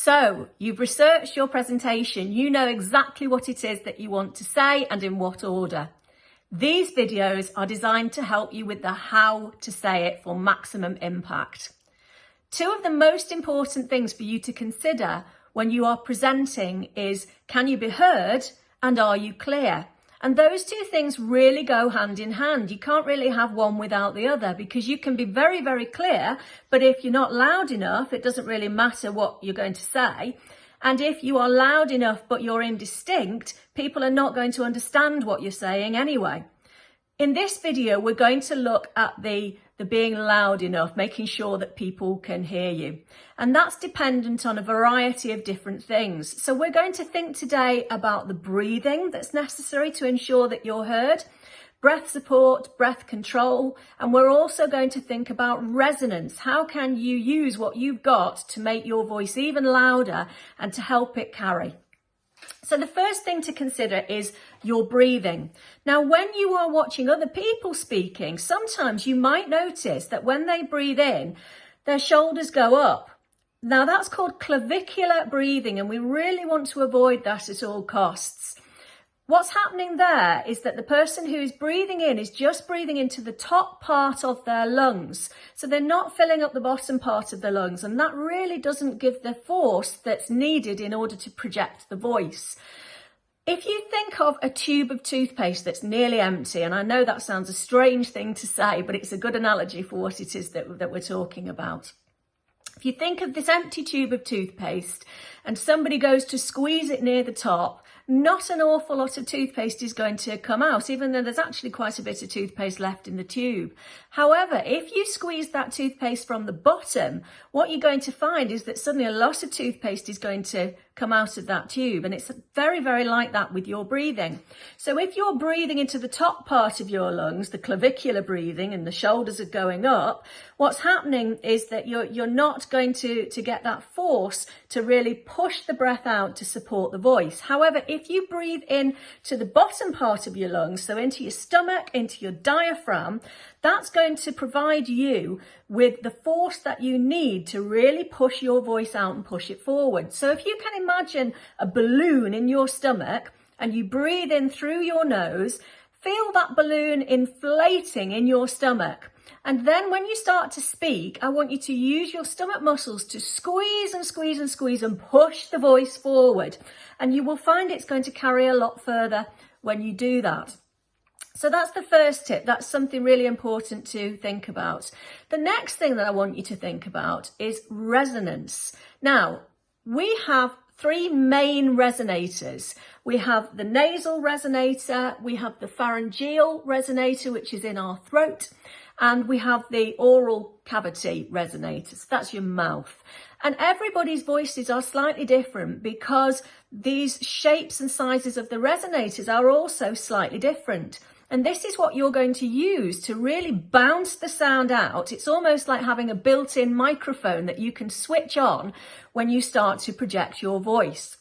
So you've researched your presentation, you know exactly what it is that you want to say and in what order. These videos are designed to help you with the how to say it for maximum impact. Two of the most important things for you to consider when you are presenting is, can you be heard and are you clear? And those two things really go hand in hand. You can't really have one without the other, because you can be very, very clear, but if you're not loud enough, it doesn't really matter what you're going to say. And if you are loud enough but you're indistinct, people are not going to understand what you're saying anyway. In this video, we're going to look at the being loud enough, making sure that people can hear you. And that's dependent on a variety of different things. So we're going to think today about the breathing that's necessary to ensure that you're heard, breath support, breath control, and we're also going to think about resonance. How can you use what you've got to make your voice even louder and to help it carry? So the first thing to consider is your breathing. Now, when you are watching other people speaking, sometimes you might notice that when they breathe in, their shoulders go up. Now, that's called clavicular breathing, and we really want to avoid that at all costs. What's happening there is that the person who is breathing in is just breathing into the top part of their lungs. So they're not filling up the bottom part of the lungs, and that really doesn't give the force that's needed in order to project the voice. If you think of a tube of toothpaste that's nearly empty, and I know that sounds a strange thing to say, but it's a good analogy for what it is that we're talking about. If you think of this empty tube of toothpaste and somebody goes to squeeze it near the top, not an awful lot of toothpaste is going to come out, even though there's actually quite a bit of toothpaste left in the tube. However, if you squeeze that toothpaste from the bottom, what you're going to find is that suddenly a lot of toothpaste is going to come out of that tube. And it's very, very like that with your breathing. So if you're breathing into the top part of your lungs, the clavicular breathing, and the shoulders are going up, what's happening is that you're not going to get that force to really push the breath out to support the voice. However, if you breathe in to the bottom part of your lungs, so into your stomach, into your diaphragm, that's going to provide you with the force that you need to really push your voice out and push it forward. So if you can imagine a balloon in your stomach and you breathe in through your nose, feel that balloon inflating in your stomach. And then when you start to speak, I want you to use your stomach muscles to squeeze and squeeze and squeeze and push the voice forward. And you will find it's going to carry a lot further when you do that. So that's the first tip. That's something really important to think about. The next thing that I want you to think about is resonance. Now, we have three main resonators. We have the nasal resonator, we have the pharyngeal resonator, which is in our throat, and we have the oral cavity resonator. So that's your mouth. And everybody's voices are slightly different because these shapes and sizes of the resonators are also slightly different. And this is what you're going to use to really bounce the sound out. It's almost like having a built-in microphone that you can switch on when you start to project your voice.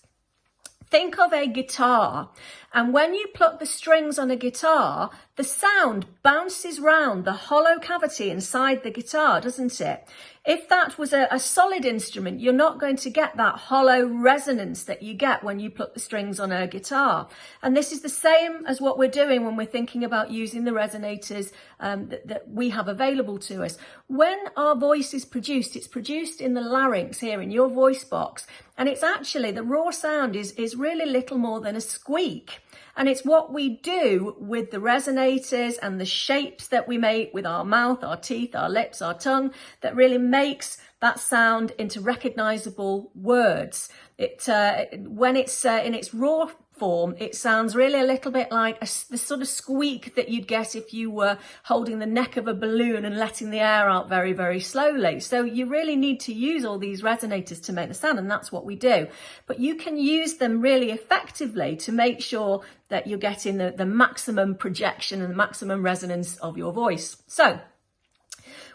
Think of a guitar, and when you pluck the strings on a guitar, the sound bounces round the hollow cavity inside the guitar, doesn't it? If that was a solid instrument, you're not going to get that hollow resonance that you get when you pluck the strings on a guitar. And this is the same as what we're doing when we're thinking about using the resonators that we have available to us. When our voice is produced, it's produced in the larynx here in your voice box. And it's actually, the raw sound is really little more than a squeak. And it's what we do with the resonators and the shapes that we make with our mouth, our teeth, our lips, our tongue, that really makes that sound into recognizable words. When it's in its raw form, it sounds really a little bit like the sort of squeak that you'd get if you were holding the neck of a balloon and letting the air out very, very slowly. So you really need to use all these resonators to make the sound, and that's what we do. But you can use them really effectively to make sure that you're getting the maximum projection and the maximum resonance of your voice. So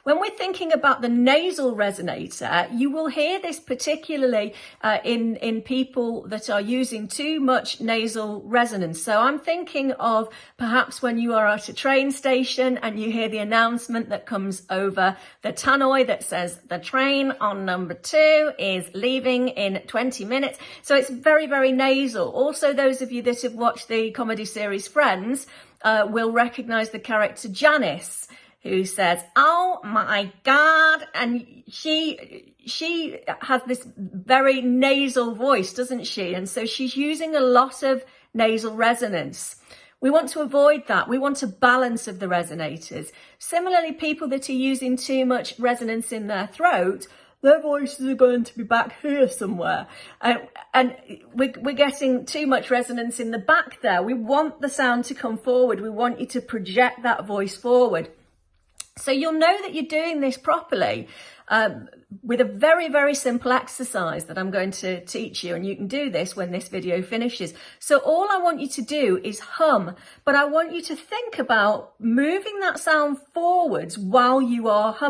When we're thinking about the nasal resonator, you will hear this particularly in people that are using too much nasal resonance. So I'm thinking of perhaps when you are at a train station and you hear the announcement that comes over the tannoy that says the train on number 2 is leaving in 20 minutes. So it's very, very nasal. Also, those of you that have watched the comedy series Friends will recognise the character Janice, who says, "Oh my God," and she has this very nasal voice, doesn't she? And so she's using a lot of nasal resonance. We want to avoid that. We want a balance of the resonators. Similarly, people that are using too much resonance in their throat, their voices are going to be back here somewhere. And we're getting too much resonance in the back there. We want the sound to come forward. We want you to project that voice forward. So you'll know that you're doing this properly with a very, very simple exercise that I'm going to teach you. And you can do this when this video finishes. So all I want you to do is hum, but I want you to think about moving that sound forwards while you are humming.